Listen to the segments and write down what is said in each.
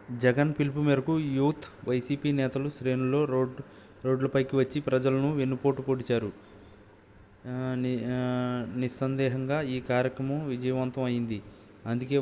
జగన్ పిలుపు మేరకు youth YCP నేతలు శ్రేణుల్లో రోడ్లపైకి వచ్చి ప్రజలను వెన్నుపోటు పొడిచారు. నిస్సందేహంగా ఈ కార్యక్రమం విజయవంతం అయింది. అందుకే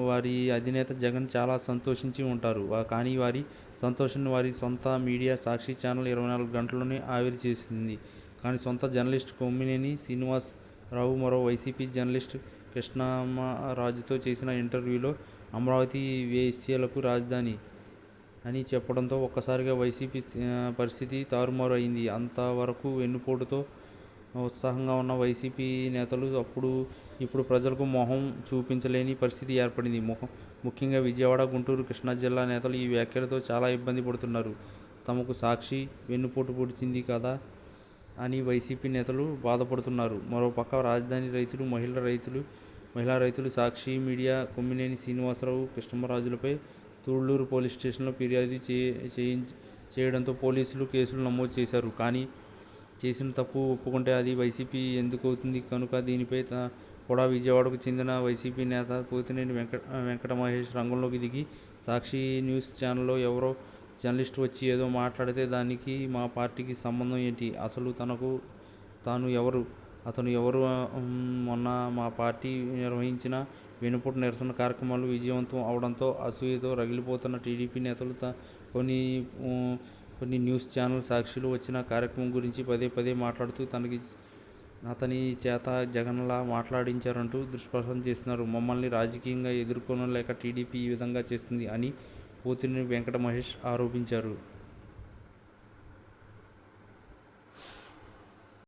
వారి అధినేత జగన్ చాలా సంతోషించి ఉంటారు. కానీ వారి సంతోషాన్ని వారి సొంత మీడియా సాక్షి ఛానల్ 24 గంటల్లోనే ఆవిరి చేసింది. కానీ సొంత జర్నలిస్ట్ కొమ్మినేని శ్రీనివాసరావు మరో వైసీపీ జర్నలిస్ట్ కృష్ణమరాజుతో చేసిన ఇంటర్వ్యూలో అమరావతి వేశ్యలకు రాజధాని అని చెప్పడంతో ఒక్కసారిగా వైసీపీ పరిస్థితి తారుమారు అయింది. అంతవరకు వెన్నుపోటుతో ఉత్సాహంగా ఉన్న వైసీపీ నేతలు ఇప్పుడు ప్రజలకు మొహం చూపించలేని పరిస్థితి ఏర్పడింది. ముఖ్యంగా విజయవాడ, గుంటూరు, కృష్ణా జిల్లా నేతలు ఈ వ్యాఖ్యలతో చాలా ఇబ్బంది పడుతున్నారు. తమకు సాక్షి వెన్నుపోటు పొడిచింది కదా అని వైసీపీ నేతలు బాధపడుతున్నారు. మరోపక్క రాజధాని రైతులు, మహిళా రైతులు సాక్షి మీడియా కొమ్మినేని శ్రీనివాసరావు, కృష్ణమరాజులపై తుళ్లూరు పోలీస్ స్టేషన్లో ఫిర్యాదు చేయడంతో పోలీసులు కేసులు నమోదు చేశారు. కానీ చేసిన తప్పు ఒప్పుకుంటే అది వైసీపీ ఎందుకవుతుంది కనుక దీనిపై కూడా విజయవాడకు చెందిన వైసీపీ నేత పోతినేని వెంకట మహేష్ రంగంలోకి దిగి సాక్షి న్యూస్ ఛానల్లో ఎవరో జర్నలిస్ట్ వచ్చి ఏదో మాట్లాడితే దానికి మా పార్టీకి సంబంధం ఏంటి, అసలు తాను ఎవరు, అతను ఎవరు, మొన్న మా పార్టీ నిర్వహించిన వెన్నుపోటు నిరసన కార్యక్రమాలు విజయవంతం అవడంతో అసూయతో రగిలిపోతున్న టీడీపీ నేతలు కొన్ని న్యూస్ ఛానల్ సాక్షిలో వచ్చిన కార్యక్రమం గురించి పదే మాట్లాడుతూ అతని చేత జగన్లా మాట్లాడించారంటూ దుష్ప్రచారం చేస్తున్నారు. మమ్మల్ని రాజకీయంగా ఎదుర్కోలేక టీడీపీ ఈ విధంగా చేస్తుంది అని పోతినేని వెంకట మహేష్ ఆరోపించారు.